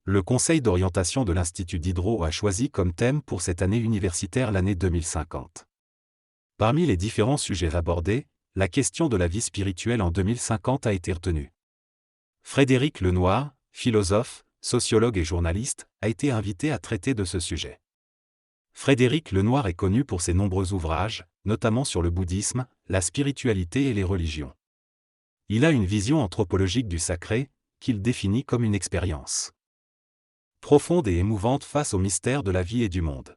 Le Conseil d'orientation de l'Institut Diderot a choisi comme thème pour cette année universitaire l'année 2050. Parmi les différents sujets abordés, la question de la vie spirituelle en 2050 a été retenue. Frédéric Lenoir, philosophe, sociologue et journaliste, a été invité à traiter de ce sujet. Frédéric Lenoir est connu pour ses nombreux ouvrages, notamment sur le bouddhisme, la spiritualité et les religions. Il a une vision anthropologique du sacré, qu'il définit comme une expérience profonde et émouvante face aux mystères de la vie et du monde.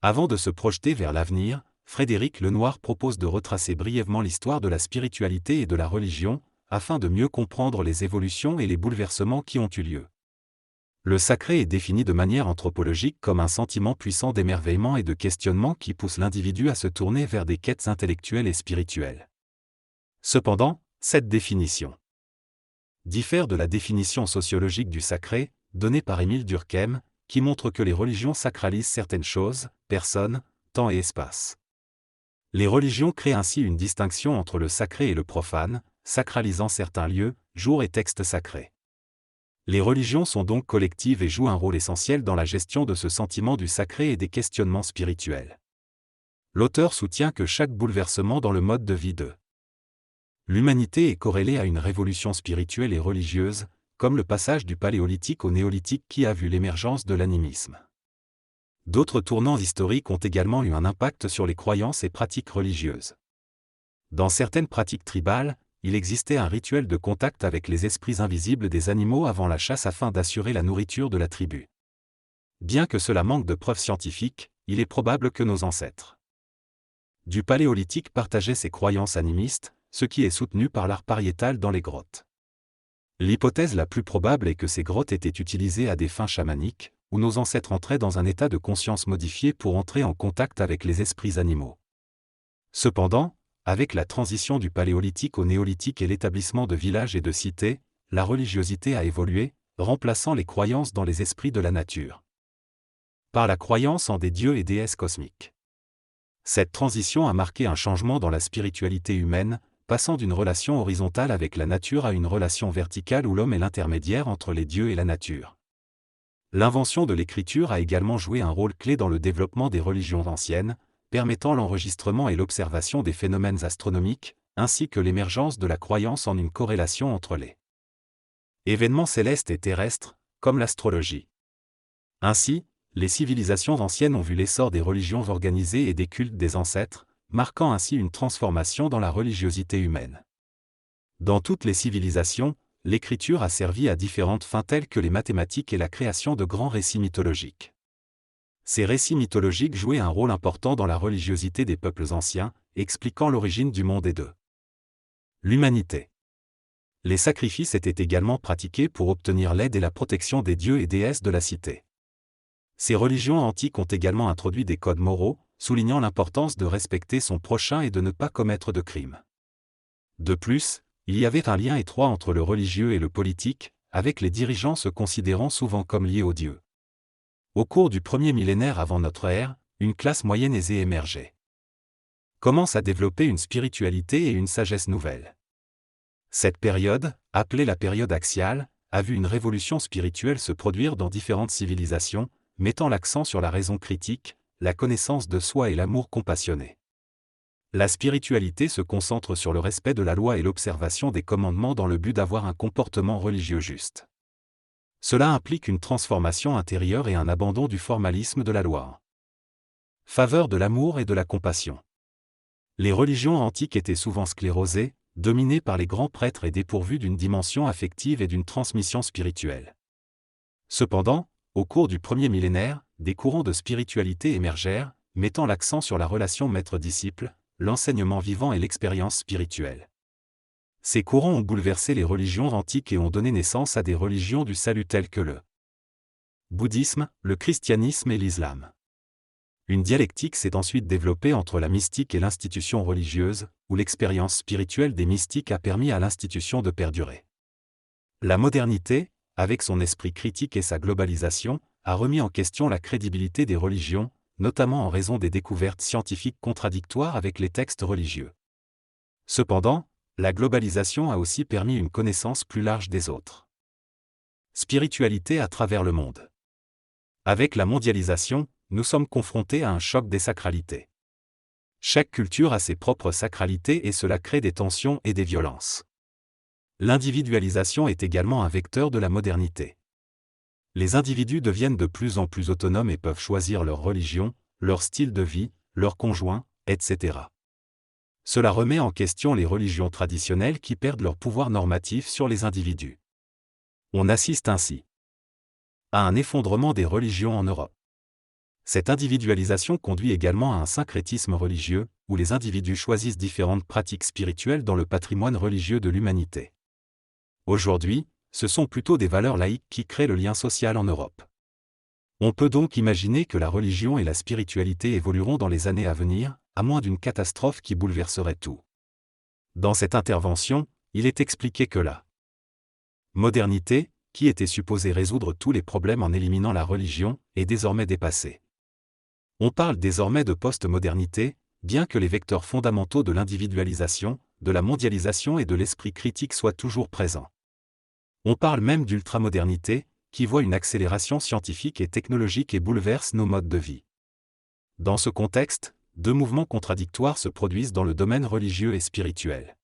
Avant de se projeter vers l'avenir, Frédéric Lenoir propose de retracer brièvement l'histoire de la spiritualité et de la religion, afin de mieux comprendre les évolutions et les bouleversements qui ont eu lieu. Le sacré est défini de manière anthropologique comme un sentiment puissant d'émerveillement et de questionnement qui pousse l'individu à se tourner vers des quêtes intellectuelles et spirituelles. Cependant, cette définition diffère de la définition sociologique du sacré, donnée par Émile Durkheim, qui montre que les religions sacralisent certaines choses, personnes, temps et espace. Les religions créent ainsi une distinction entre le sacré et le profane, sacralisant certains lieux, jours et textes sacrés. Les religions sont donc collectives et jouent un rôle essentiel dans la gestion de ce sentiment du sacré et des questionnements spirituels. L'auteur soutient que chaque bouleversement dans le mode de vie de l'humanité est corrélé à une révolution spirituelle et religieuse, comme le passage du Paléolithique au Néolithique qui a vu l'émergence de l'animisme. D'autres tournants historiques ont également eu un impact sur les croyances et pratiques religieuses. Dans certaines pratiques tribales, il existait un rituel de contact avec les esprits invisibles des animaux avant la chasse afin d'assurer la nourriture de la tribu. Bien que cela manque de preuves scientifiques, il est probable que nos ancêtres du Paléolithique partageaient ces croyances animistes, ce qui est soutenu par l'art pariétal dans les grottes. L'hypothèse la plus probable est que ces grottes étaient utilisées à des fins chamaniques, où nos ancêtres entraient dans un état de conscience modifié pour entrer en contact avec les esprits animaux. Cependant, avec la transition du Paléolithique au Néolithique et l'établissement de villages et de cités, la religiosité a évolué, remplaçant les croyances dans les esprits de la nature par la croyance en des dieux et déesses cosmiques. Cette transition a marqué un changement dans la spiritualité humaine, passant d'une relation horizontale avec la nature à une relation verticale où l'homme est l'intermédiaire entre les dieux et la nature. L'invention de l'écriture a également joué un rôle clé dans le développement des religions anciennes, permettant l'enregistrement et l'observation des phénomènes astronomiques, ainsi que l'émergence de la croyance en une corrélation entre les événements célestes et terrestres, comme l'astrologie. Ainsi, les civilisations anciennes ont vu l'essor des religions organisées et des cultes des ancêtres, marquant ainsi une transformation dans la religiosité humaine. Dans toutes les civilisations, l'écriture a servi à différentes fins telles que les mathématiques et la création de grands récits mythologiques. Ces récits mythologiques jouaient un rôle important dans la religiosité des peuples anciens, expliquant l'origine du monde et de l'humanité. Les sacrifices étaient également pratiqués pour obtenir l'aide et la protection des dieux et déesses de la cité. Ces religions antiques ont également introduit des codes moraux, soulignant l'importance de respecter son prochain et de ne pas commettre de crimes. De plus, il y avait un lien étroit entre le religieux et le politique, avec les dirigeants se considérant souvent comme liés aux dieux. Au cours du premier millénaire avant notre ère, une classe moyenne aisée émergeait. Commence à développer une spiritualité et une sagesse nouvelles. Cette période, appelée la période axiale, a vu une révolution spirituelle se produire dans différentes civilisations, mettant l'accent sur la raison critique, la connaissance de soi et l'amour compassionné. La spiritualité se concentre sur le respect de la loi et l'observation des commandements dans le but d'avoir un comportement religieux juste. Cela implique une transformation intérieure et un abandon du formalisme de la loi en faveur de l'amour et de la compassion. Les religions antiques étaient souvent sclérosées, dominées par les grands prêtres et dépourvues d'une dimension affective et d'une transmission spirituelle. Cependant, au cours du premier millénaire, des courants de spiritualité émergèrent, mettant l'accent sur la relation maître-disciple, l'enseignement vivant et l'expérience spirituelle. Ces courants ont bouleversé les religions antiques et ont donné naissance à des religions du salut telles que le bouddhisme, le christianisme et l'islam. Une dialectique s'est ensuite développée entre la mystique et l'institution religieuse, où l'expérience spirituelle des mystiques a permis à l'institution de perdurer. La modernité, avec son esprit critique et sa globalisation, a remis en question la crédibilité des religions, notamment en raison des découvertes scientifiques contradictoires avec les textes religieux. Cependant, la globalisation a aussi permis une connaissance plus large des autres Spiritualité à travers le monde. Avec la mondialisation, nous sommes confrontés à un choc des sacralités. Chaque culture a ses propres sacralités et cela crée des tensions et des violences. L'individualisation est également un vecteur de la modernité. Les individus deviennent de plus en plus autonomes et peuvent choisir leur religion, leur style de vie, leur conjoint, etc. Cela remet en question les religions traditionnelles qui perdent leur pouvoir normatif sur les individus. On assiste ainsi à un effondrement des religions en Europe. Cette individualisation conduit également à un syncrétisme religieux, où les individus choisissent différentes pratiques spirituelles dans le patrimoine religieux de l'humanité. Aujourd'hui, ce sont plutôt des valeurs laïques qui créent le lien social en Europe. On peut donc imaginer que la religion et la spiritualité évolueront dans les années à venir, à moins d'une catastrophe qui bouleverserait tout. Dans cette intervention, il est expliqué que la modernité, qui était supposée résoudre tous les problèmes en éliminant la religion, est désormais dépassée. On parle désormais de post-modernité, bien que les vecteurs fondamentaux de l'individualisation, de la mondialisation et de l'esprit critique soient toujours présents. On parle même d'ultramodernité, qui voit une accélération scientifique et technologique et bouleverse nos modes de vie. Dans ce contexte, deux mouvements contradictoires se produisent dans le domaine religieux et spirituel.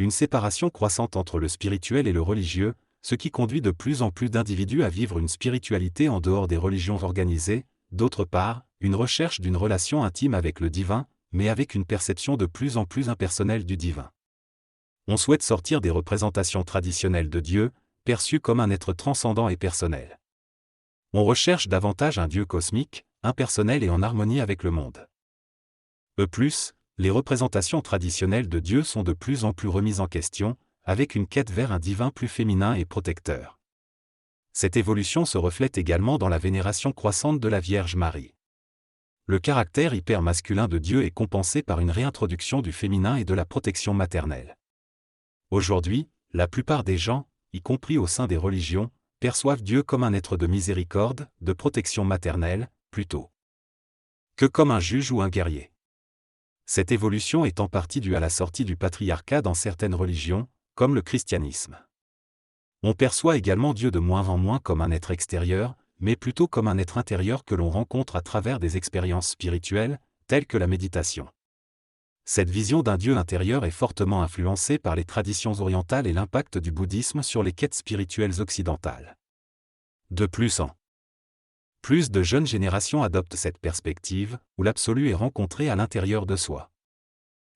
Une séparation croissante entre le spirituel et le religieux, ce qui conduit de plus en plus d'individus à vivre une spiritualité en dehors des religions organisées, d'autre part, une recherche d'une relation intime avec le divin, mais avec une perception de plus en plus impersonnelle du divin. On souhaite sortir des représentations traditionnelles de Dieu, perçu comme un être transcendant et personnel. On recherche davantage un Dieu cosmique, impersonnel et en harmonie avec le monde. Les représentations traditionnelles de Dieu sont de plus en plus remises en question, avec une quête vers un divin plus féminin et protecteur. Cette évolution se reflète également dans la vénération croissante de la Vierge Marie. Le caractère hyper masculin de Dieu est compensé par une réintroduction du féminin et de la protection maternelle. Aujourd'hui, la plupart des gens, y compris au sein des religions, perçoivent Dieu comme un être de miséricorde, de protection maternelle, plutôt que comme un juge ou un guerrier. Cette évolution est en partie due à la sortie du patriarcat dans certaines religions, comme le christianisme. On perçoit également Dieu de moins en moins comme un être extérieur, mais plutôt comme un être intérieur que l'on rencontre à travers des expériences spirituelles, telles que la méditation. Cette vision d'un Dieu intérieur est fortement influencée par les traditions orientales et l'impact du bouddhisme sur les quêtes spirituelles occidentales. De plus en plus de jeunes générations adoptent cette perspective, où l'absolu est rencontré à l'intérieur de soi.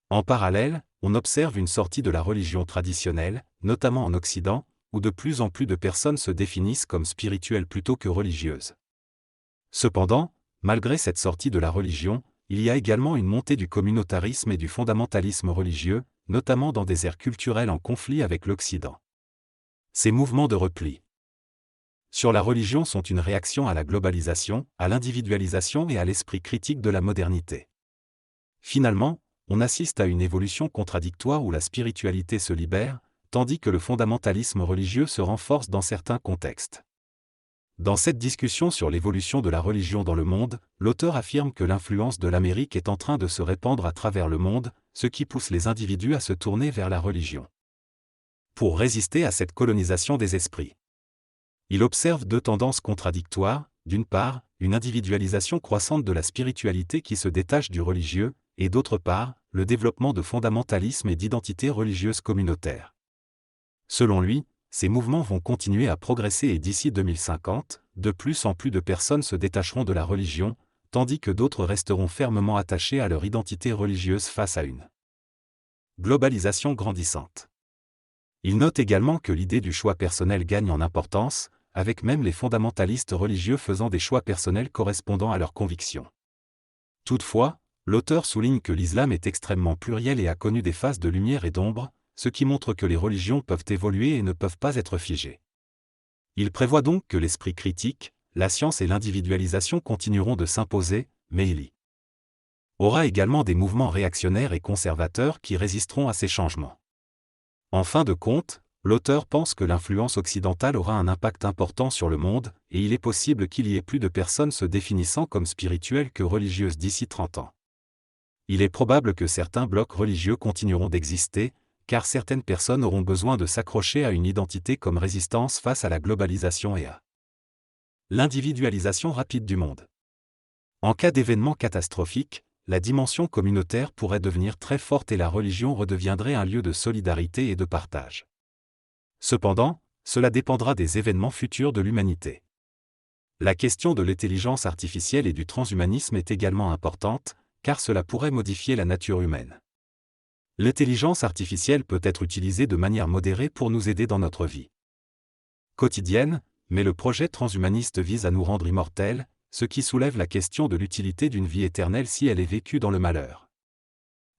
En parallèle, on observe une sortie de la religion traditionnelle, notamment en Occident, où de plus en plus de personnes se définissent comme spirituelles plutôt que religieuses. Cependant, malgré cette sortie de la religion, il y a également une montée du communautarisme et du fondamentalisme religieux, notamment dans des aires culturelles en conflit avec l'Occident. Ces mouvements de repli sur la religion sont une réaction à la globalisation, à l'individualisation et à l'esprit critique de la modernité. Finalement, on assiste à une évolution contradictoire où la spiritualité se libère, tandis que le fondamentalisme religieux se renforce dans certains contextes. Dans cette discussion sur l'évolution de la religion dans le monde, l'auteur affirme que l'influence de l'Amérique est en train de se répandre à travers le monde, ce qui pousse les individus à se tourner vers la religion. Pour résister à cette colonisation des esprits, il observe deux tendances contradictoires, d'une part, une individualisation croissante de la spiritualité qui se détache du religieux, et d'autre part, le développement de fondamentalisme et d'identité religieuse communautaire. Selon lui, ces mouvements vont continuer à progresser et d'ici 2050, de plus en plus de personnes se détacheront de la religion, tandis que d'autres resteront fermement attachés à leur identité religieuse face à une globalisation grandissante. Il note également que l'idée du choix personnel gagne en importance, avec même les fondamentalistes religieux faisant des choix personnels correspondant à leurs convictions. Toutefois, l'auteur souligne que l'islam est extrêmement pluriel et a connu des phases de lumière et d'ombre, ce qui montre que les religions peuvent évoluer et ne peuvent pas être figées. Il prévoit donc que l'esprit critique, la science et l'individualisation continueront de s'imposer, mais il y aura également des mouvements réactionnaires et conservateurs qui résisteront à ces changements. En fin de compte, l'auteur pense que l'influence occidentale aura un impact important sur le monde, et il est possible qu'il y ait plus de personnes se définissant comme spirituelles que religieuses d'ici 30 ans. Il est probable que certains blocs religieux continueront d'exister, car certaines personnes auront besoin de s'accrocher à une identité comme résistance face à la globalisation et à l'individualisation rapide du monde. En cas d'événement catastrophique, la dimension communautaire pourrait devenir très forte et la religion redeviendrait un lieu de solidarité et de partage. Cependant, cela dépendra des événements futurs de l'humanité. La question de l'intelligence artificielle et du transhumanisme est également importante, car cela pourrait modifier la nature humaine. L'intelligence artificielle peut être utilisée de manière modérée pour nous aider dans notre vie quotidienne, mais le projet transhumaniste vise à nous rendre immortels, ce qui soulève la question de l'utilité d'une vie éternelle si elle est vécue dans le malheur.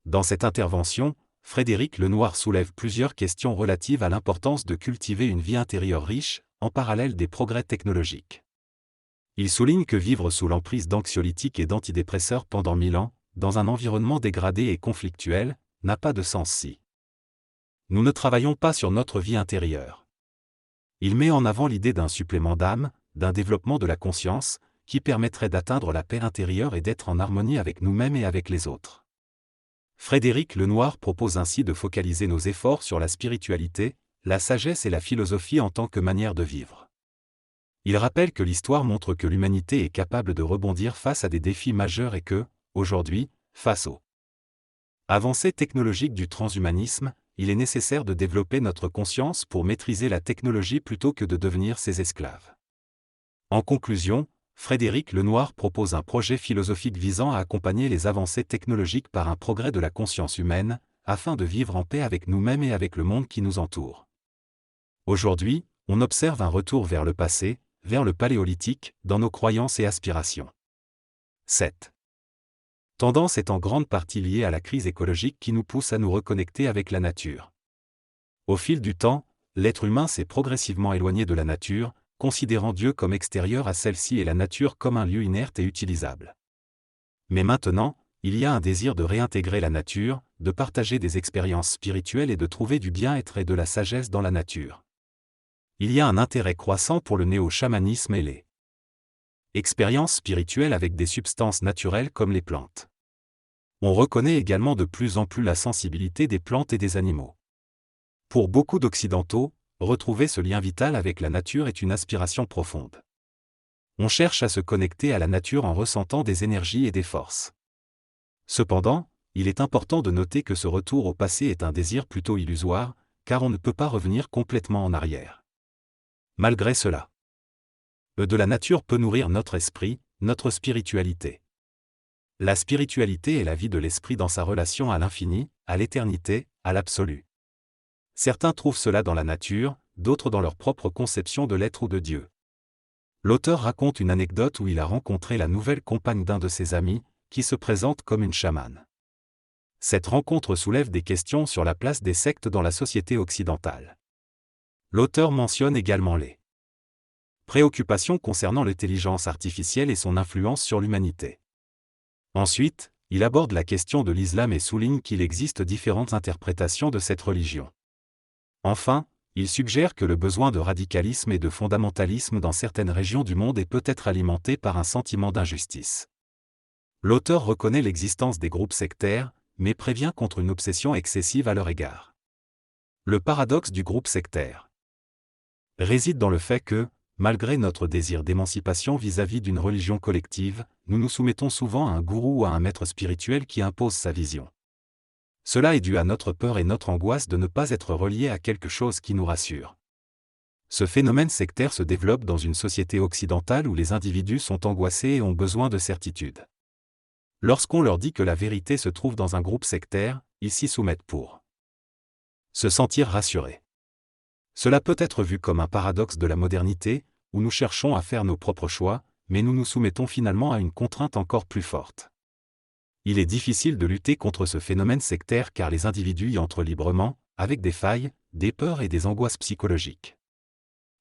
Dans cette intervention, Frédéric Lenoir soulève plusieurs questions relatives à l'importance de cultiver une vie intérieure riche, en parallèle des progrès technologiques. Il souligne que vivre sous l'emprise d'anxiolytiques et d'antidépresseurs pendant 1000 ans, dans un environnement dégradé et conflictuel, n'a pas de sens si nous ne travaillons pas sur notre vie intérieure. Il met en avant l'idée d'un supplément d'âme, d'un développement de la conscience, qui permettrait d'atteindre la paix intérieure et d'être en harmonie avec nous-mêmes et avec les autres. Frédéric Lenoir propose ainsi de focaliser nos efforts sur la spiritualité, la sagesse et la philosophie en tant que manière de vivre. Il rappelle que l'histoire montre que l'humanité est capable de rebondir face à des défis majeurs et que, aujourd'hui, face aux avancées technologiques du transhumanisme, il est nécessaire de développer notre conscience pour maîtriser la technologie plutôt que de devenir ses esclaves. En conclusion, Frédéric Lenoir propose un projet philosophique visant à accompagner les avancées technologiques par un progrès de la conscience humaine, afin de vivre en paix avec nous-mêmes et avec le monde qui nous entoure. Aujourd'hui, on observe un retour vers le passé, vers le paléolithique, dans nos croyances et aspirations. Cette tendance est en grande partie liée à la crise écologique qui nous pousse à nous reconnecter avec la nature. Au fil du temps, l'être humain s'est progressivement éloigné de la nature, considérant Dieu comme extérieur à celle-ci et la nature comme un lieu inerte et utilisable. Mais maintenant, il y a un désir de réintégrer la nature, de partager des expériences spirituelles et de trouver du bien-être et de la sagesse dans la nature. Il y a un intérêt croissant pour le néo-chamanisme et les expériences spirituelles avec des substances naturelles comme les plantes. On reconnaît également de plus en plus la sensibilité des plantes et des animaux. Pour beaucoup d'Occidentaux, retrouver ce lien vital avec la nature est une aspiration profonde. On cherche à se connecter à la nature en ressentant des énergies et des forces. Cependant, il est important de noter que ce retour au passé est un désir plutôt illusoire, car on ne peut pas revenir complètement en arrière. Malgré cela, de la nature peut nourrir notre esprit, notre spiritualité. La spiritualité est la vie de l'esprit dans sa relation à l'infini, à l'éternité, à l'absolu. Certains trouvent cela dans la nature, d'autres dans leur propre conception de l'être ou de Dieu. L'auteur raconte une anecdote où il a rencontré la nouvelle compagne d'un de ses amis, qui se présente comme une chamane. Cette rencontre soulève des questions sur la place des sectes dans la société occidentale. L'auteur mentionne également les préoccupations concernant l'intelligence artificielle et son influence sur l'humanité. Ensuite, il aborde la question de l'islam et souligne qu'il existe différentes interprétations de cette religion. Enfin, il suggère que le besoin de radicalisme et de fondamentalisme dans certaines régions du monde est peut-être alimenté par un sentiment d'injustice. L'auteur reconnaît l'existence des groupes sectaires, mais prévient contre une obsession excessive à leur égard. Le paradoxe du groupe sectaire réside dans le fait que, malgré notre désir d'émancipation vis-à-vis d'une religion collective, nous nous soumettons souvent à un gourou ou à un maître spirituel qui impose sa vision. Cela est dû à notre peur et notre angoisse de ne pas être reliés à quelque chose qui nous rassure. Ce phénomène sectaire se développe dans une société occidentale où les individus sont angoissés et ont besoin de certitude. Lorsqu'on leur dit que la vérité se trouve dans un groupe sectaire, ils s'y soumettent pour se sentir rassurés. Cela peut être vu comme un paradoxe de la modernité, où nous cherchons à faire nos propres choix, mais nous nous soumettons finalement à une contrainte encore plus forte. Il est difficile de lutter contre ce phénomène sectaire car les individus y entrent librement, avec des failles, des peurs et des angoisses psychologiques.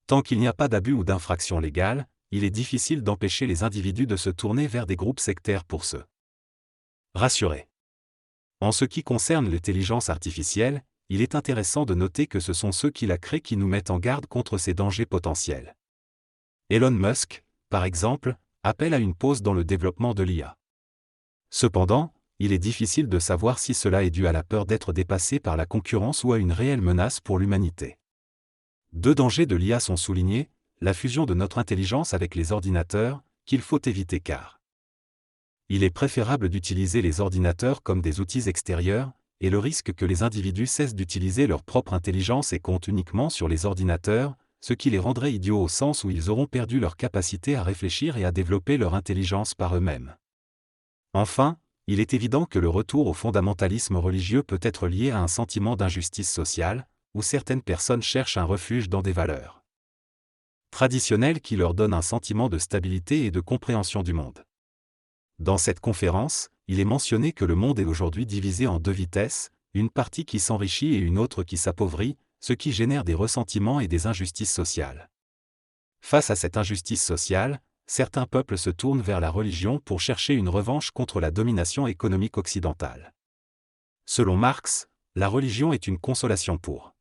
Tant qu'il n'y a pas d'abus ou d'infraction légale, il est difficile d'empêcher les individus de se tourner vers des groupes sectaires pour se rassurer. En ce qui concerne l'intelligence artificielle, il est intéressant de noter que ce sont ceux qui la créent qui nous mettent en garde contre ces dangers potentiels. Elon Musk, par exemple, appelle à une pause dans le développement de l'IA. Cependant, il est difficile de savoir si cela est dû à la peur d'être dépassé par la concurrence ou à une réelle menace pour l'humanité. Deux dangers de l'IA sont soulignés, la fusion de notre intelligence avec les ordinateurs, qu'il faut éviter car il est préférable d'utiliser les ordinateurs comme des outils extérieurs, et le risque que les individus cessent d'utiliser leur propre intelligence et comptent uniquement sur les ordinateurs, ce qui les rendrait idiots au sens où ils auront perdu leur capacité à réfléchir et à développer leur intelligence par eux-mêmes. Enfin, il est évident que le retour au fondamentalisme religieux peut être lié à un sentiment d'injustice sociale, où certaines personnes cherchent un refuge dans des valeurs traditionnelles qui leur donnent un sentiment de stabilité et de compréhension du monde. Dans cette conférence, il est mentionné que le monde est aujourd'hui divisé en deux vitesses, une partie qui s'enrichit et une autre qui s'appauvrit, ce qui génère des ressentiments et des injustices sociales. Face à cette injustice sociale, certains peuples se tournent vers la religion pour chercher une revanche contre la domination économique occidentale. Selon Marx, la religion est une consolation pour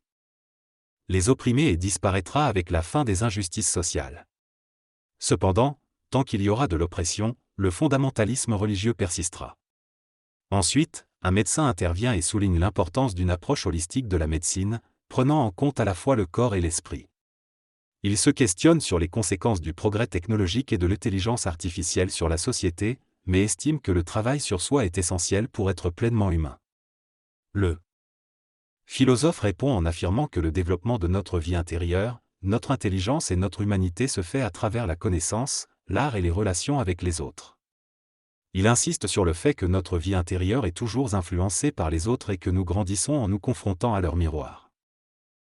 les opprimés et disparaîtra avec la fin des injustices sociales. Cependant, tant qu'il y aura de l'oppression, le fondamentalisme religieux persistera. Ensuite, un médecin intervient et souligne l'importance d'une approche holistique de la médecine, prenant en compte à la fois le corps et l'esprit. Il se questionne sur les conséquences du progrès technologique et de l'intelligence artificielle sur la société, mais estime que le travail sur soi est essentiel pour être pleinement humain. Le philosophe répond en affirmant que le développement de notre vie intérieure, notre intelligence et notre humanité se fait à travers la connaissance, l'art et les relations avec les autres. Il insiste sur le fait que notre vie intérieure est toujours influencée par les autres et que nous grandissons en nous confrontant à leur miroir.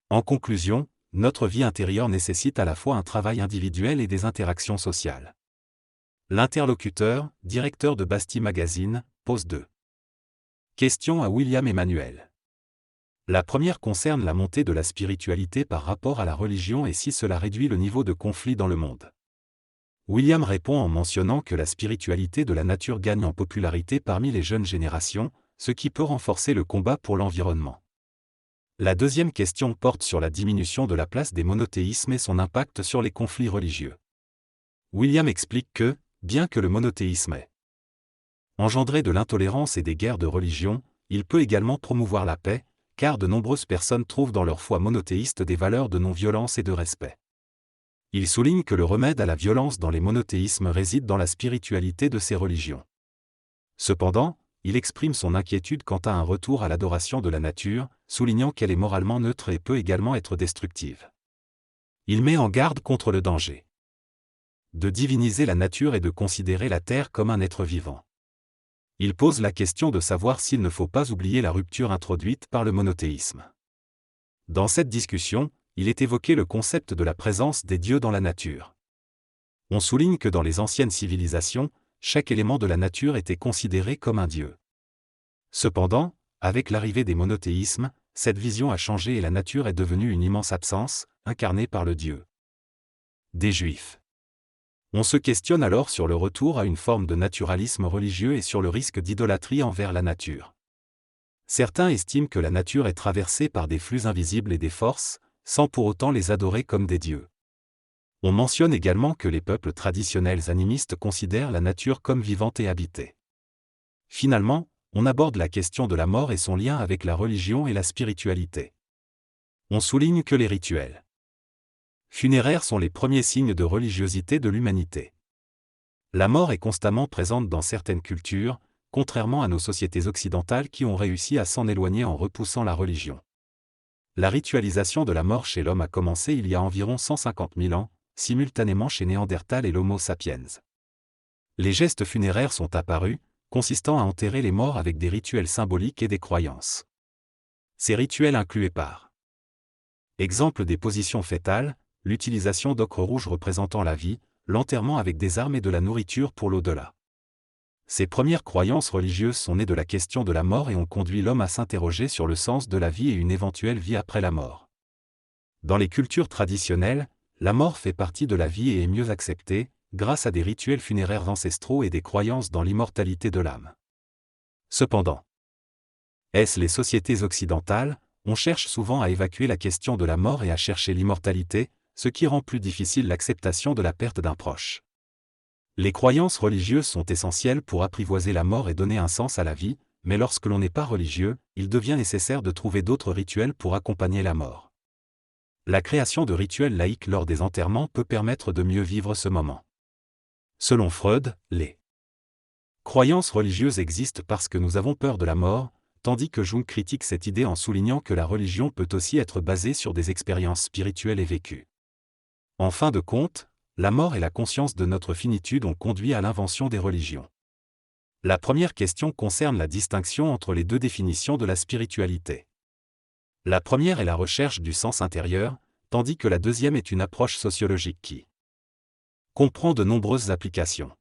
En conclusion, notre vie intérieure nécessite à la fois un travail individuel et des interactions sociales. L'interlocuteur, directeur de Bastille Magazine, pose deux questions à William Emmanuel. La première concerne la montée de la spiritualité par rapport à la religion et si cela réduit le niveau de conflit dans le monde. William répond en mentionnant que la spiritualité de la nature gagne en popularité parmi les jeunes générations, ce qui peut renforcer le combat pour l'environnement. La deuxième question porte sur la diminution de la place des monothéismes et son impact sur les conflits religieux. William explique que, bien que le monothéisme ait engendré de l'intolérance et des guerres de religion, il peut également promouvoir la paix, car de nombreuses personnes trouvent dans leur foi monothéiste des valeurs de non-violence et de respect. Il souligne que le remède à la violence dans les monothéismes réside dans la spiritualité de ces religions. Cependant, il exprime son inquiétude quant à un retour à l'adoration de la nature, soulignant qu'elle est moralement neutre et peut également être destructive. Il met en garde contre le danger de diviniser la nature et de considérer la Terre comme un être vivant. Il pose la question de savoir s'il ne faut pas oublier la rupture introduite par le monothéisme. Dans cette discussion, il est évoqué le concept de la présence des dieux dans la nature. On souligne que dans les anciennes civilisations, chaque élément de la nature était considéré comme un dieu. Cependant, avec l'arrivée des monothéismes, cette vision a changé et la nature est devenue une immense absence, incarnée par le Dieu des Juifs. On se questionne alors sur le retour à une forme de naturalisme religieux et sur le risque d'idolâtrie envers la nature. Certains estiment que la nature est traversée par des flux invisibles et des forces, sans pour autant les adorer comme des dieux. On mentionne également que les peuples traditionnels animistes considèrent la nature comme vivante et habitée. Finalement, on aborde la question de la mort et son lien avec la religion et la spiritualité. On souligne que les rituels funéraires sont les premiers signes de religiosité de l'humanité. La mort est constamment présente dans certaines cultures, contrairement à nos sociétés occidentales qui ont réussi à s'en éloigner en repoussant la religion. La ritualisation de la mort chez l'homme a commencé il y a environ 150 000 ans, simultanément chez Néandertal et l'Homo sapiens. Les gestes funéraires sont apparus, consistant à enterrer les morts avec des rituels symboliques et des croyances. Ces rituels incluaient par exemple des positions fœtales, l'utilisation d'ocre rouge représentant la vie, l'enterrement avec des armes et de la nourriture pour l'au-delà. Ces premières croyances religieuses sont nées de la question de la mort et ont conduit l'homme à s'interroger sur le sens de la vie et une éventuelle vie après la mort. Dans les cultures traditionnelles, la mort fait partie de la vie et est mieux acceptée, grâce à des rituels funéraires ancestraux et des croyances dans l'immortalité de l'âme. Cependant, les sociétés occidentales, on cherche souvent à évacuer la question de la mort et à chercher l'immortalité, ce qui rend plus difficile l'acceptation de la perte d'un proche. Les croyances religieuses sont essentielles pour apprivoiser la mort et donner un sens à la vie, mais lorsque l'on n'est pas religieux, il devient nécessaire de trouver d'autres rituels pour accompagner la mort. La création de rituels laïques lors des enterrements peut permettre de mieux vivre ce moment. Selon Freud, les croyances religieuses existent parce que nous avons peur de la mort, tandis que Jung critique cette idée en soulignant que la religion peut aussi être basée sur des expériences spirituelles et vécues. En fin de compte, la mort et la conscience de notre finitude ont conduit à l'invention des religions. La première question concerne la distinction entre les deux définitions de la spiritualité. La première est la recherche du sens intérieur, tandis que la deuxième est une approche sociologique qui comprend de nombreuses applications.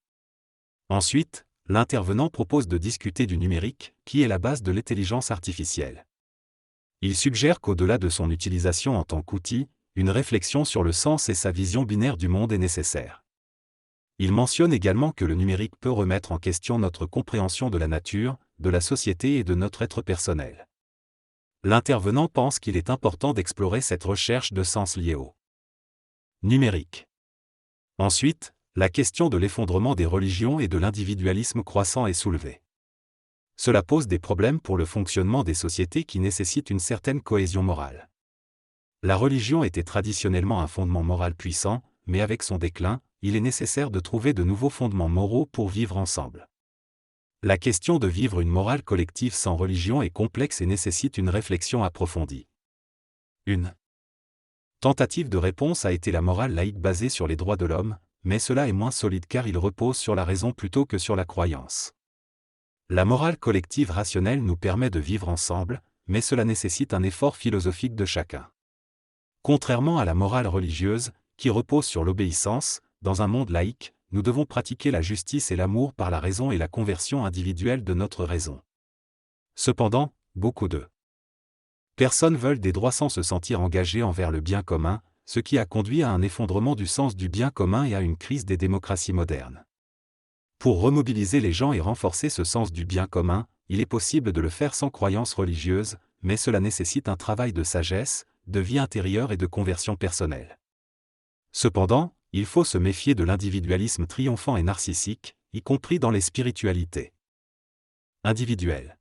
Ensuite, l'intervenant propose de discuter du numérique, qui est la base de l'intelligence artificielle. Il suggère qu'au-delà de son utilisation en tant qu'outil, une réflexion sur le sens et sa vision binaire du monde est nécessaire. Il mentionne également que le numérique peut remettre en question notre compréhension de la nature, de la société et de notre être personnel. L'intervenant pense qu'il est important d'explorer cette recherche de sens liée au numérique. Ensuite, la question de l'effondrement des religions et de l'individualisme croissant est soulevée. Cela pose des problèmes pour le fonctionnement des sociétés qui nécessitent une certaine cohésion morale. La religion était traditionnellement un fondement moral puissant, mais avec son déclin, il est nécessaire de trouver de nouveaux fondements moraux pour vivre ensemble. La question de vivre une morale collective sans religion est complexe et nécessite une réflexion approfondie. Une tentative de réponse a été la morale laïque basée sur les droits de l'homme, mais cela est moins solide car il repose sur la raison plutôt que sur la croyance. La morale collective rationnelle nous permet de vivre ensemble, mais cela nécessite un effort philosophique de chacun. Contrairement à la morale religieuse, qui repose sur l'obéissance, dans un monde laïque, nous devons pratiquer la justice et l'amour par la raison et la conversion individuelle de notre raison. Cependant, beaucoup de personnes veulent des droits sans se sentir engagées envers le bien commun, ce qui a conduit à un effondrement du sens du bien commun et à une crise des démocraties modernes. Pour remobiliser les gens et renforcer ce sens du bien commun, il est possible de le faire sans croyance religieuse, mais cela nécessite un travail de sagesse, de vie intérieure et de conversion personnelle. Cependant, il faut se méfier de l'individualisme triomphant et narcissique, y compris dans les spiritualités individuelles.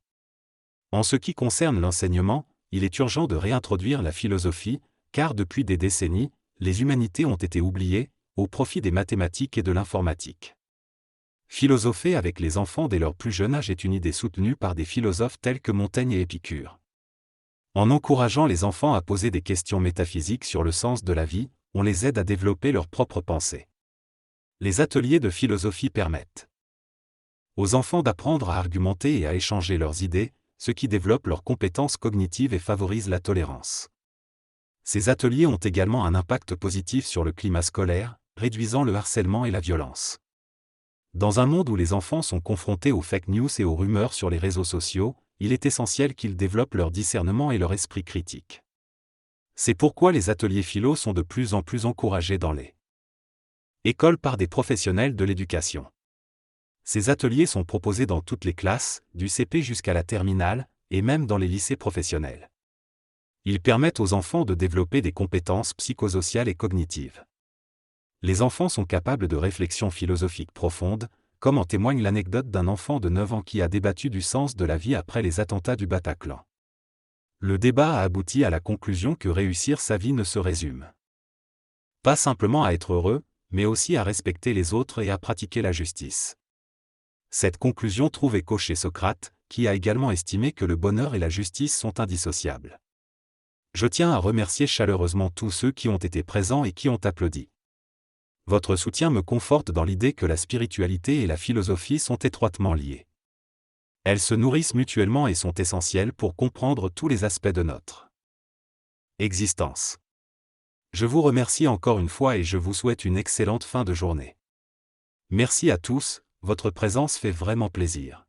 En ce qui concerne l'enseignement, il est urgent de réintroduire la philosophie, car depuis des décennies, les humanités ont été oubliées, au profit des mathématiques et de l'informatique. Philosopher avec les enfants dès leur plus jeune âge est une idée soutenue par des philosophes tels que Montaigne et Épicure. En encourageant les enfants à poser des questions métaphysiques sur le sens de la vie, on les aide à développer leur propre pensée. Les ateliers de philosophie permettent aux enfants d'apprendre à argumenter et à échanger leurs idées, ce qui développe leurs compétences cognitives et favorise la tolérance. Ces ateliers ont également un impact positif sur le climat scolaire, réduisant le harcèlement et la violence. Dans un monde où les enfants sont confrontés aux fake news et aux rumeurs sur les réseaux sociaux, il est essentiel qu'ils développent leur discernement et leur esprit critique. C'est pourquoi les ateliers philo sont de plus en plus encouragés dans les écoles par des professionnels de l'éducation. Ces ateliers sont proposés dans toutes les classes, du CP jusqu'à la terminale, et même dans les lycées professionnels. Ils permettent aux enfants de développer des compétences psychosociales et cognitives. Les enfants sont capables de réflexions philosophiques profondes, comme en témoigne l'anecdote d'un enfant de 9 ans qui a débattu du sens de la vie après les attentats du Bataclan. Le débat a abouti à la conclusion que réussir sa vie ne se résume pas simplement à être heureux, mais aussi à respecter les autres et à pratiquer la justice. Cette conclusion trouve écho chez Socrate, qui a également estimé que le bonheur et la justice sont indissociables. Je tiens à remercier chaleureusement tous ceux qui ont été présents et qui ont applaudi. Votre soutien me conforte dans l'idée que la spiritualité et la philosophie sont étroitement liées. Elles se nourrissent mutuellement et sont essentielles pour comprendre tous les aspects de notre existence. Je vous remercie encore une fois et je vous souhaite une excellente fin de journée. Merci à tous, votre présence fait vraiment plaisir.